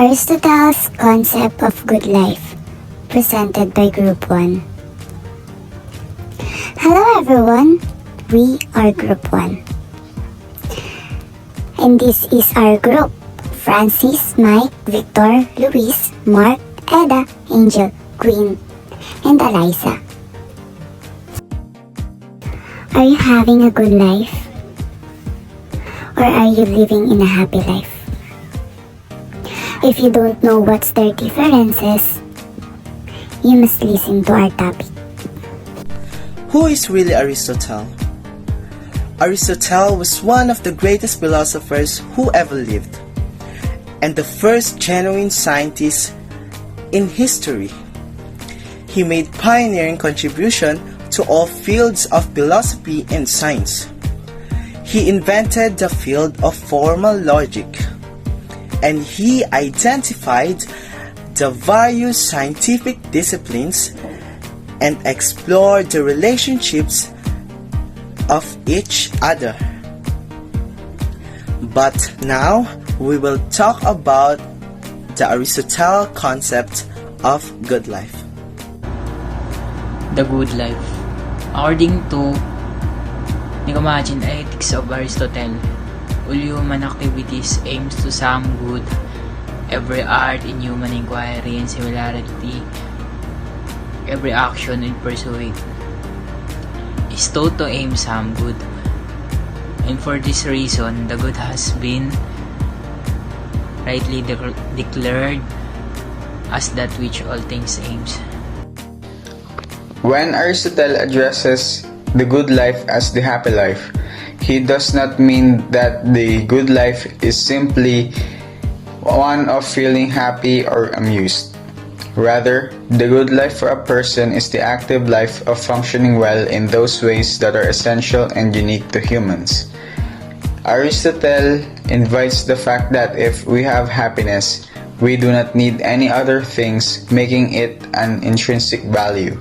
Aristotle's concept of good life, presented by Group 1. Hello everyone, we are Group 1. And this is our group: Francis, Mike, Victor, Luis, Mark, Eda, Angel, Queen, and Eliza. Are you having a good life? Or are you living in a happy life? If you don't know what's their differences, you must listen to our topic. Who is really Aristotle? Aristotle was one of the greatest philosophers who ever lived, and the first genuine scientist in history. He made pioneering contribution to all fields of philosophy and science. He invented the field of formal logic, and he identified the various scientific disciplines and explored the relationships of each other. But now we will talk about the Aristotle concept of good life. The good life. According to Nicomachean Ethics of Aristotle, all human activities aims to some good. Every art in human inquiry and similarity, every action in pursuit is taught to aim some good. And for this reason, the good has been rightly declared as that which all things aims. When Aristotle addresses the good life as the happy life, he does not mean that the good life is simply one of feeling happy or amused. Rather, the good life for a person is the active life of functioning well in those ways that are essential and unique to humans. Aristotle invites the fact that if we have happiness, we do not need any other things, making it an intrinsic value.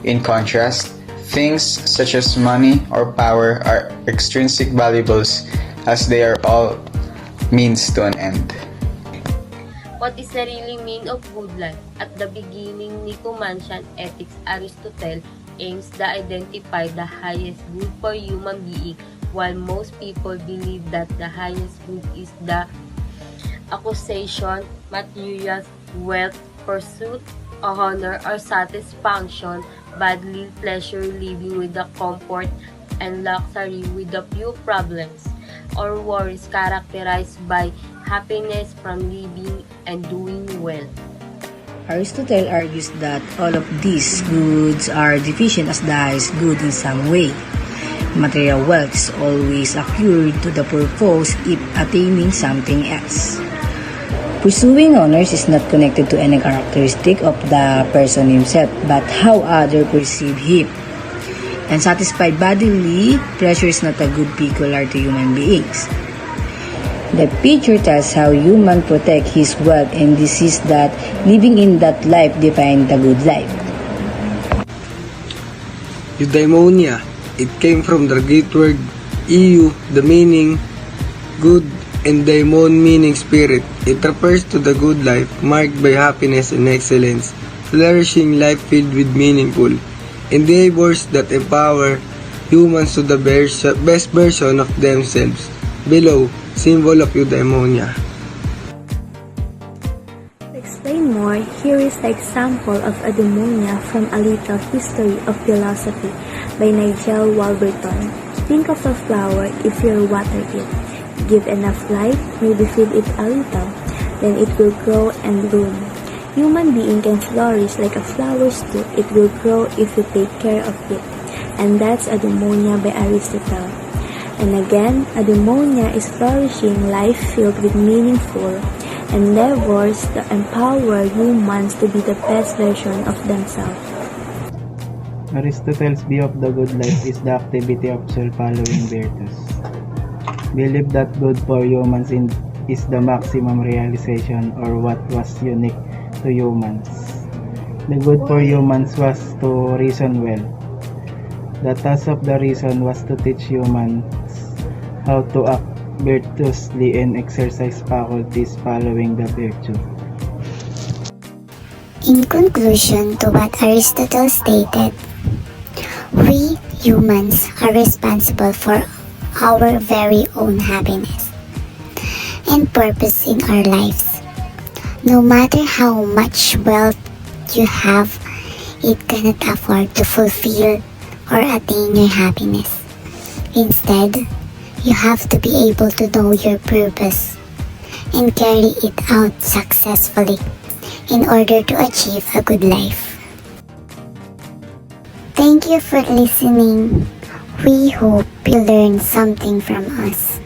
In contrast, things such as money or power are extrinsic valuables, as they are all means to an end. What is the really meaning of good life? At the beginning, Nicomachean Ethics, Aristotle aims to identify the highest good for human being, while most people believe that the highest good is the acquisition, material, wealth, pursuit, honor, or satisfaction, bodily pleasure, living with the comfort and luxury with the few problems or worries characterized by happiness from living and doing well. Aristotle argues that all of these goods are deficient as the highest good in some way. Material wealth is always acquired to the purpose if attaining something else. Pursuing honors is not connected to any characteristic of the person himself, but how others perceive him. And satisfied bodily pleasure is not a good peculiar to human beings. The picture tells how human protect his wealth, and this is that living in that life defines the good life. Eudaimonia. It came from the Greek word eu, the meaning good, and daimon meaning spirit. It refers to the good life marked by happiness and excellence, flourishing life filled with meaningful endeavors that empower humans to the best version of themselves. Below, symbol of eudaimonia. To explain more, here is the example of eudaimonia from A Little History of Philosophy by Nigel Warburton. Think of a flower if you water it. Give enough light, maybe feed it a little, then it will grow and bloom. Human being can flourish like a flower too. It will grow if you take care of it. And that's eudaimonia by Aristotle. And again, eudaimonia is flourishing life filled with meaningful endeavors to empower humans to be the best version of themselves. Aristotle's view of the good life is the activity of self-following virtues. Believe that good for humans is the maximum realization, or what was unique to humans. The good for humans was to reason well. The task of the reason was to teach humans how to act virtuously and exercise faculties following the virtue. In conclusion to what Aristotle stated, we humans are responsible for our very own happiness and purpose in our lives. No matter how much wealth you have, it cannot afford to fulfill or attain your happiness. Instead, you have to be able to know your purpose and carry it out successfully in order to achieve a good life. Thank you for listening. We hope you learned something from us.